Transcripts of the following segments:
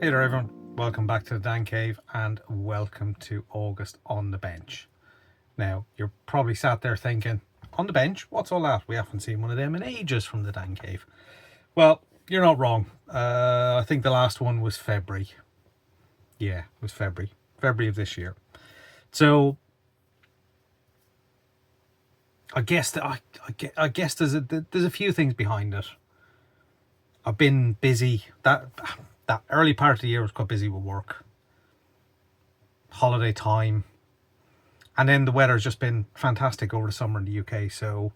Hey there everyone, welcome back to the Dan Cave and welcome to August on the bench. Now, you're probably sat there thinking, on the bench? What's all that? We haven't seen one of them in ages from the Dan Cave. Well, you're not wrong. I think the last one was February. Yeah, it was February. February of this year. So, I guess there's a few things behind it. I've been busy. That early part of the year was quite busy with work. Holiday time. And then the weather's just been fantastic over the summer in the UK. So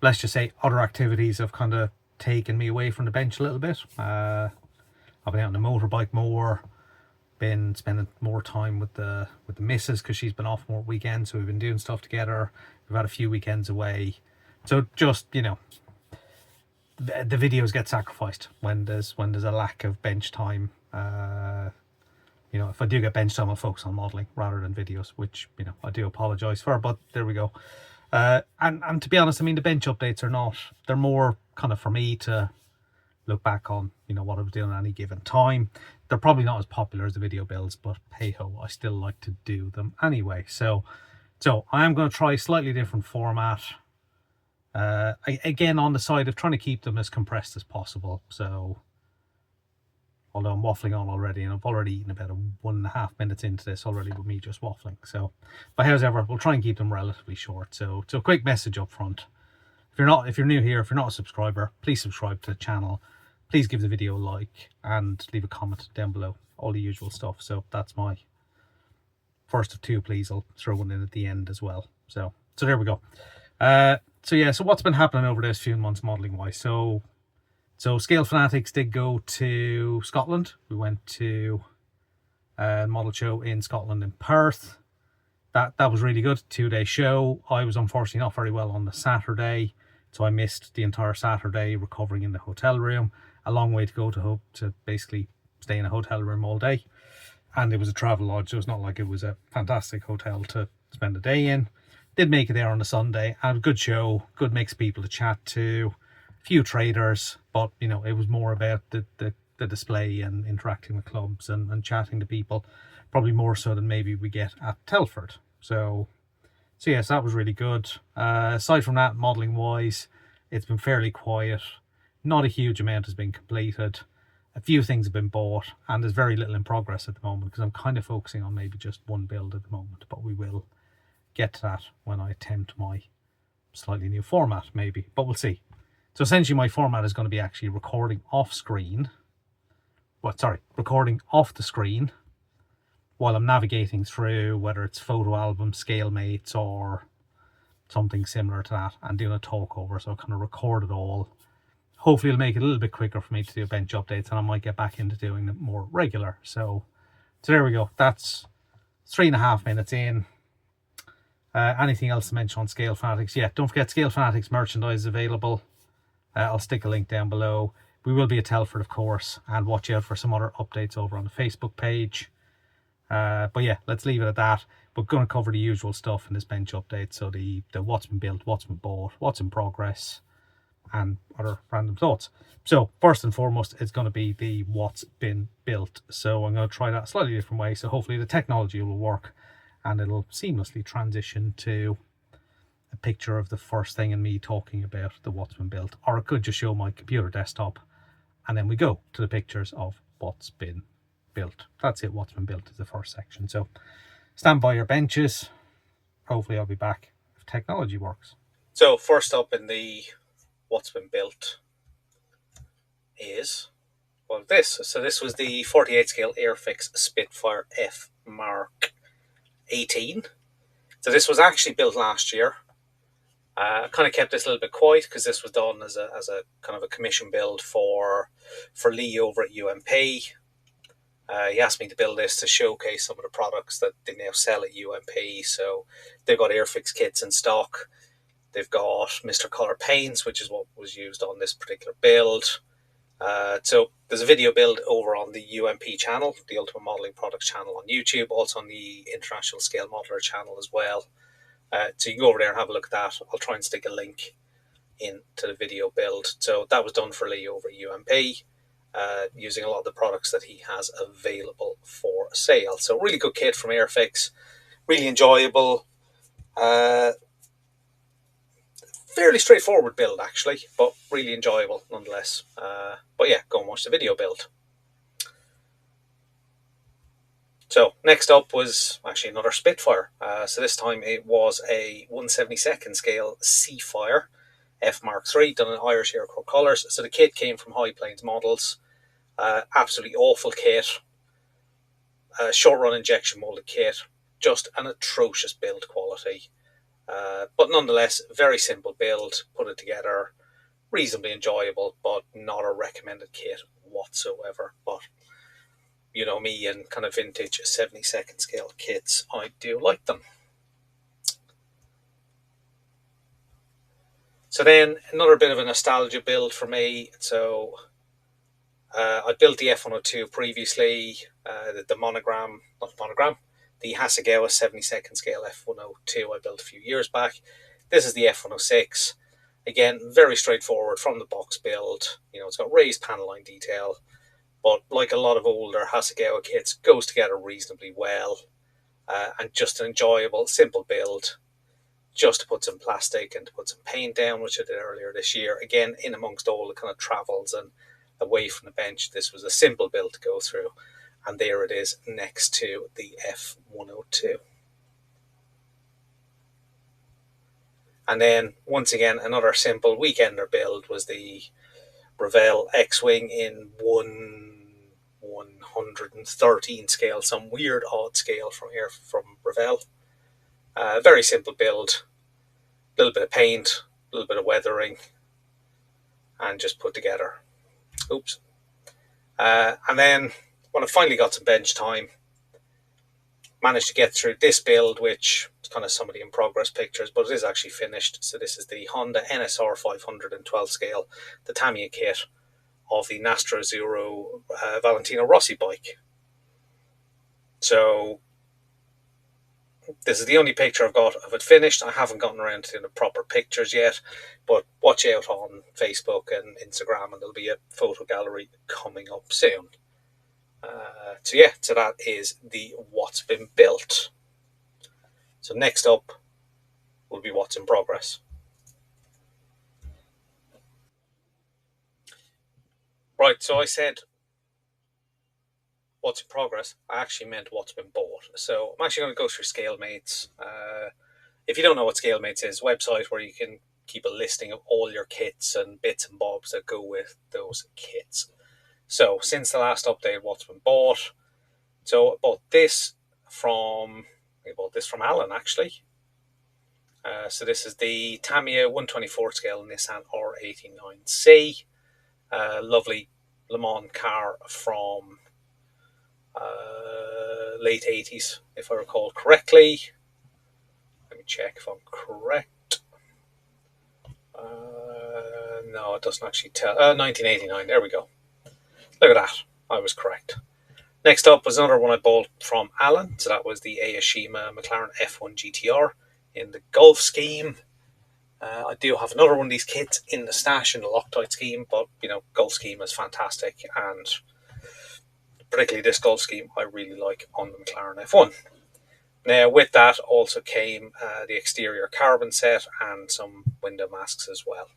let's just say other activities have kind of taken me away from the bench a little bit. I've been out on the motorbike more, been spending more time with the missus because she's been off more weekends. So we've been doing stuff together. We've had a few weekends away. So just, the videos get sacrificed when there's a lack of bench time. If I do get bench time, I'll focus on modelling rather than videos, which, I do apologise for, but there we go. And to be honest, I mean, the bench updates they're more kind of for me to look back on, what I was doing at any given time. They're probably not as popular as the video builds, but hey ho, I still like to do them anyway. So I am going to try a slightly different format. Again, on the side of trying to keep them as compressed as possible. So, although I'm waffling on already, and I've already eaten about 1.5 minutes into this already with me just waffling. So, but however, we'll try and keep them relatively short. So a quick message up front. If you're new here, if you're not a subscriber, please subscribe to the channel. Please give the video a like and leave a comment down below. All the usual stuff. So that's my first of two. Please, I'll throw one in at the end as well. So there we go. So what's been happening over those few months modelling wise? So Scale Fanatics did go to Scotland. We went to a model show in Scotland in Perth. That was really good. 2-day show. I was unfortunately not very well on the Saturday, so I missed the entire Saturday recovering in the hotel room. A long way to go to basically stay in a hotel room all day. And it was a travel lodge, so it's not like it was a fantastic hotel to spend the day in. Did make it there on a Sunday. Had a good show, good mix of people to chat to, a few traders, but it was more about the display and interacting with clubs and chatting to people, probably more so than maybe we get at Telford. So yes, that was really good. Aside from that, modelling wise, it's been fairly quiet. Not a huge amount has been completed. A few things have been bought, and there's very little in progress at the moment because I'm kind of focusing on maybe just one build at the moment, but we will get to that when I attempt my slightly new format maybe, but we'll see. So essentially my format is going to be actually recording off screen, recording off the screen while I'm navigating through, whether it's photo albums, scale mates, or something similar to that, and doing a talk over. So I kind of record it all. Hopefully it'll make it a little bit quicker for me to do bench updates, and I might get back into doing them more regular. So there we go. That's 3.5 minutes in. Anything else to mention on Scale Fanatics? Yeah, don't forget Scale Fanatics merchandise is available. I'll stick a link down below. We will be at Telford, of course, and watch out for some other updates over on the Facebook page. But yeah, let's leave it at that. We're going to cover the usual stuff in this bench update. So the what's been built, what's been bought, what's in progress, and other random thoughts. So first and foremost, it's going to be the what's been built. So I'm going to try that a slightly different way. So hopefully the technology will work and it'll seamlessly transition to a picture of the first thing and me talking about the what's been built. Or it could just show my computer desktop and then we go to the pictures of what's been built. That's it, what's been built is the first section. So stand by your benches. Hopefully I'll be back if technology works. So first up in the what's been built is, well, this. So this was the 48 scale Airfix Spitfire F Mark 18. So this was actually built last year. I kind of kept this a little bit quiet because this was done as a kind of a commission build for Lee over at UMP. He asked me to build this to showcase some of the products that they now sell at UMP. So they've got Airfix kits in stock. They've got Mr. Color paints, which is what was used on this particular build. So there's a video build over on the UMP channel, the Ultimate Modelling Products channel on YouTube, also on the International Scale Modeler channel as well. So you can go over there and have a look at that. I'll try and stick a link into the video build. So that was done for Lee over at UMP. using a lot of the products that he has available for sale. So really good kit from Airfix, really enjoyable, fairly straightforward build actually, but really enjoyable nonetheless. But yeah, go and watch the video build. So next up was actually another Spitfire. So this time it was a 1/72 scale Seafire F Mark III, done in Irish Aircraft colours. So the kit came from High Plains Models. Absolutely awful kit. Short run injection molded kit. Just an atrocious build quality. But nonetheless, very simple build. Put it together. Reasonably enjoyable, but not a recommended kit whatsoever. But you know me and kind of vintage 72nd scale kits, I do like them. So then another bit of a nostalgia build for me. So I built the F102 previously, the monogram, not monogram, the Hasegawa 72nd scale F102 I built a few years back. This is the F106. Again, very straightforward from the box build. You know, it's got raised panel line detail, but like a lot of older Hasegawa kits, goes together reasonably well, and just an enjoyable, simple build. Just to put some plastic and to put some paint down, which I did earlier this year. Again, in amongst all the kind of travels and away from the bench, this was a simple build to go through. And there it is next to the F102. And then, once again, another simple weekender build was the Revell X-Wing in 113 scale, some weird odd scale from Revell. Very simple build, a little bit of paint, a little bit of weathering, and just put together. Oops. And then when I finally got some bench time, managed to get through this build, which is kind of some of the in progress pictures, but it is actually finished. So this is the Honda NSR 512 scale, the Tamiya kit of the Nastro Azzurro Valentino Rossi bike. So this is the only picture I've got of it finished. I haven't gotten around to the proper pictures yet, but watch out on Facebook and Instagram, and there'll be a photo gallery coming up soon. So that is the what's been built. So next up will be what's in progress. Right, so I said what's in progress. I actually meant what's been bought. So I'm actually going to go through ScaleMates. If you don't know what ScaleMates is, website where you can keep a listing of all your kits and bits and bobs that go with those kits. So since the last update, what's been bought? So I bought this from Alan actually. So this is the Tamiya 124 scale Nissan R89C. Lovely Le Mans car from late 80s, if I recall correctly. Let me check if I'm correct. No, it doesn't actually tell. 1989, there we go. Look at that, I was correct. Next up was another one I bought from Alan. So that was the Aoshima McLaren F1 GTR in the Golf scheme. I do have another one of these kits in the stash in the Loctite scheme, but you know, Golf scheme is fantastic, and particularly this Golf scheme I really like on the McLaren F1. Now with that also came the exterior carbon set and some window masks as well.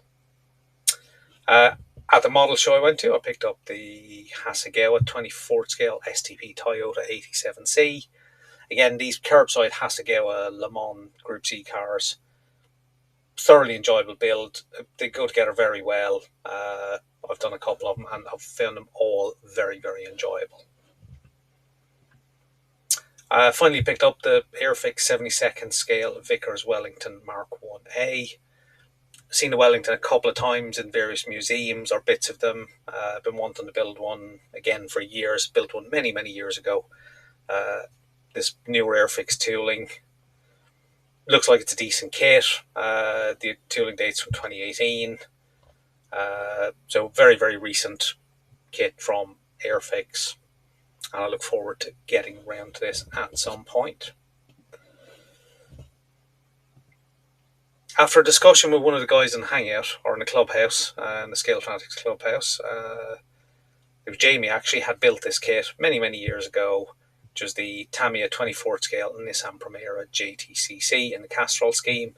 At the model show I went to, I picked up the Hasegawa 24 scale STP Toyota 87C. Again, these curbside Hasegawa Le Mans Group C cars, thoroughly enjoyable build. They go together very well. I've done a couple of them and I've found them all very, very enjoyable. Finally picked up the Airfix 72nd scale Vickers Wellington Mark 1A. Seen the Wellington a couple of times in various museums or bits of them. I've been wanting to build one again for years. Built one many, many years ago. This newer Airfix tooling looks like it's a decent kit. The tooling dates from 2018. So very, very recent kit from Airfix. And I look forward to getting around to this at some point. After a discussion with one of the guys in the Hangout, or in the clubhouse, in the Scale Fanatics clubhouse, Jamie actually had built this kit many years ago, which was the Tamiya 24th scale Nissan Primera JTCC in the Castrol scheme.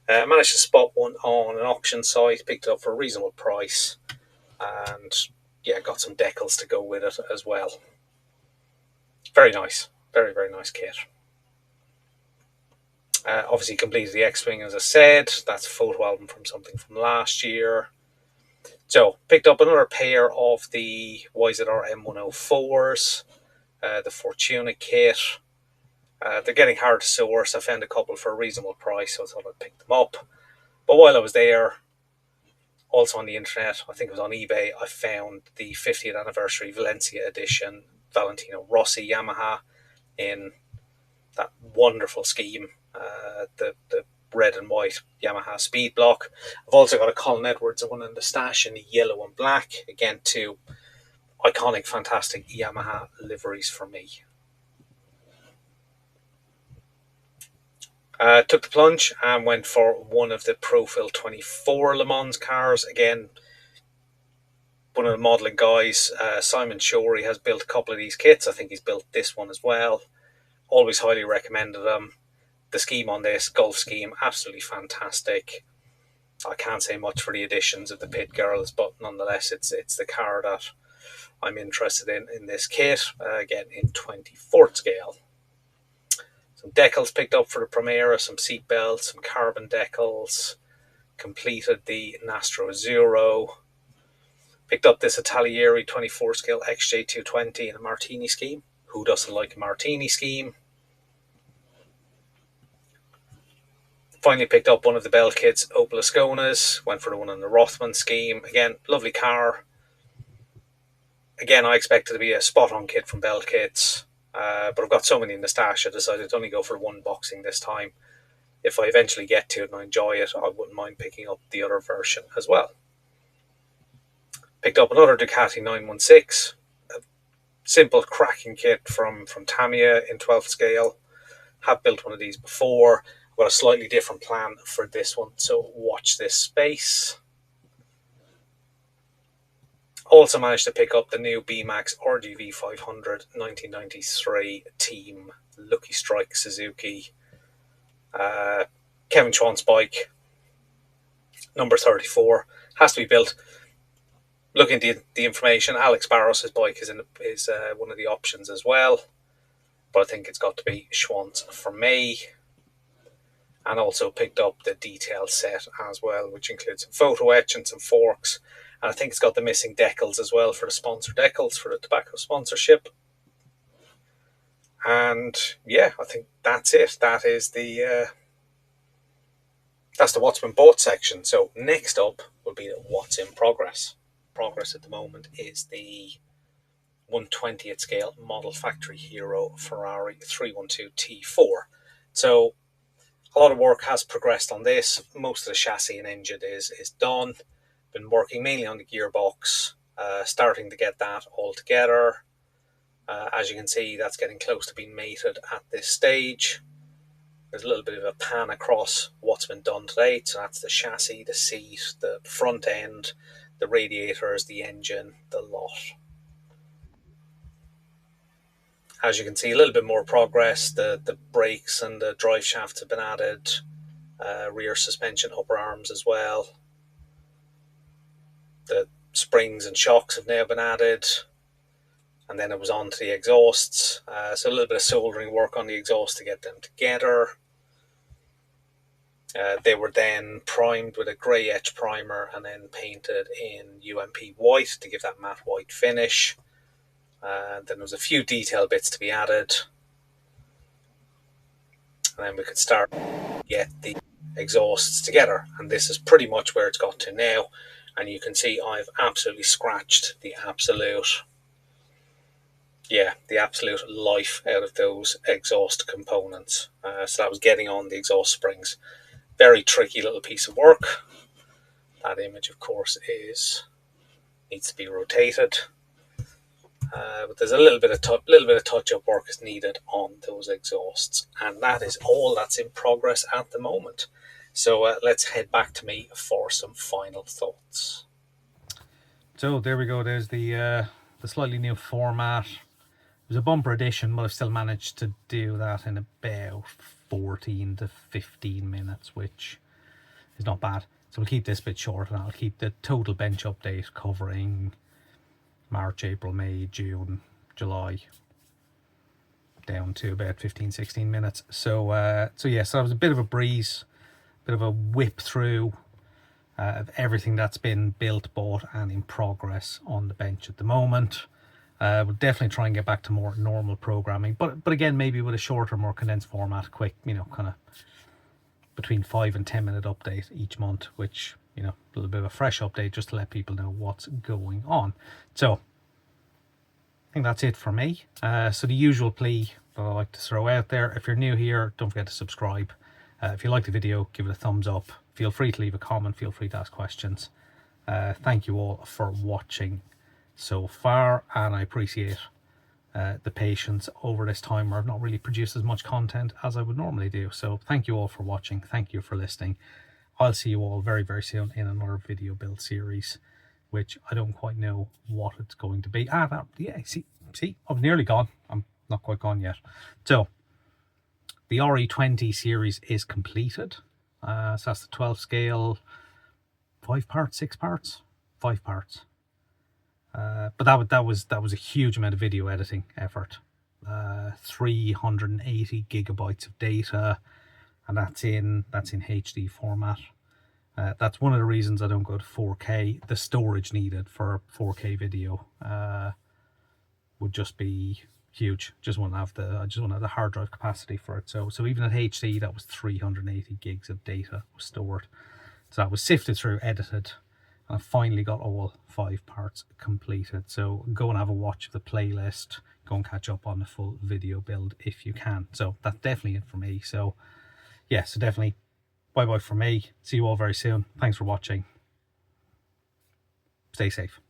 I managed to spot one on an auction site, picked it up for a reasonable price, and yeah, got some decals to go with it as well. Very nice, very nice kit. Obviously completed the X-Wing, as I said. That's a photo album from something from last year. So picked up another pair of the YZR M104s, the Fortuna kit. They're getting hard to source. I found a couple for a reasonable price, so I thought I'd pick them up. But while I was there, also on the internet, I think it was on eBay, I found the 50th anniversary Valencia edition Valentino Rossi Yamaha in that wonderful scheme, the red and white Yamaha speed block. I've also got a Colin Edwards one in the stash in the yellow and black. Again, two iconic, fantastic Yamaha liveries for me. Took the plunge and went for one of the Profil 24 Le Mans cars. Again, one of the modelling guys, Simon Shorey, has built a couple of these kits. I think he's built this one as well. Always highly recommended them. The scheme on this, Golf scheme, absolutely fantastic. I can't say much for the additions of the Pit Girls, but nonetheless, it's the car that I'm interested in this kit. Again, in 24th scale. Some decals picked up for the Primera, some seat belts, some carbon decals. Completed the Nastro Azzurro. Picked up this Italieri 24 scale XJ220 in a Martini scheme. Who doesn't like a Martini scheme? Finally picked up one of the Bell kits, Opel Asconas. Went for the one in the Rothman scheme. Again, lovely car. Again, I expect it to be a spot-on kit from Bell Kits. But I've got so many in the stash, I decided to only go for one boxing this time. If I eventually get to it and I enjoy it, I wouldn't mind picking up the other version as well. Picked up another Ducati 916, a simple cracking kit from Tamiya in 12th scale. Have built one of these before. I've got a slightly different plan for this one, so watch this space. Also managed to pick up the new B-Max RGV 500 1993 Team Lucky Strike Suzuki. Kevin Schwantz bike, number 34, has to be built. Looking at the information, Alex Barros' bike is one of the options as well, but I think it's got to be Schwantz for me. And also picked up the detail set as well, which includes some photo etch and some forks. And I think it's got the missing decals as well for the sponsor decals for the tobacco sponsorship. And yeah, I think that's it. That's the what's been bought section. So next up will be the what's in progress. Progress at the moment is the 1/20th scale model factory hero Ferrari 312 T4. So a lot of work has progressed on this. Most of the chassis and engine is done. Been working mainly on the gearbox, starting to get that all together. As you can see, that's getting close to being mated at this stage. There's a little bit of a pan across what's been done to date. So that's the chassis, the seat, the front end, the radiators, the engine, the lot. As you can see, a little bit more progress. The brakes and the drive shafts have been added. Rear suspension, upper arms as well. The springs and shocks have now been added. And then it was on to the exhausts. So a little bit of soldering work on the exhaust to get them together. They were then primed with a grey etch primer and then painted in UMP white to give that matte white finish. Then there was a few detail bits to be added. And then we could start to get the exhausts together. And this is pretty much where it's got to now. And you can see I've absolutely scratched the absolute life out of those exhaust components. So that was getting on the exhaust springs. Very tricky little piece of work. That image, of course, needs to be rotated. But there's a little bit of touch-up work is needed on those exhausts, and that is all that's in progress at the moment. So let's head back to me for some final thoughts. So there we go. There's the the slightly new format. It was a bumper edition, but I've still managed to do that in about 14 to 15 minutes, which is not bad. So we'll keep this bit short, and I'll keep the total bench update covering March, April, May, June, July, down to about 15-16 minutes. So yeah, so that was a bit of a breeze, bit of a whip through of everything that's been built, bought, and in progress on the bench at the moment. We'll definitely try and get back to more normal programming, but again, maybe with a shorter, more condensed format, quick, you know, kind of between 5 and 10 minute update each month, which, you know, a little bit of a fresh update just to let people know what's going on. So I think that's it for me. So the usual plea that I like to throw out there: if you're new here, don't forget to subscribe. If you like the video, give it a thumbs up. Feel free to leave a comment, feel free to ask questions. Thank you all for watching so far, and I appreciate the patience over this time where I've not really produced as much content as I would normally do. So thank you all for watching, thank you for listening. I'll see you all very, very soon in another video build series, which I don't quite know what it's going to be. Yeah, see, I'm nearly gone. I'm not quite gone yet. So the RE20 series is completed. So that's the 12 scale, 5 parts, 6 parts, 5 parts. But that was a huge amount of video editing effort. 380 gigabytes of data, and that's in HD format. That's one of the reasons I don't go to 4K. The storage needed for 4K video would just be huge. I just want to have the hard drive capacity for it. So even at HD, that was 380 gigs of data was stored. So that was sifted through, edited, and I finally got all 5 parts completed. So go and have a watch of the playlist. Go and catch up on the full video build if you can. So that's definitely it for me. So yeah, so definitely bye bye from me. See you all very soon. Thanks for watching. Stay safe.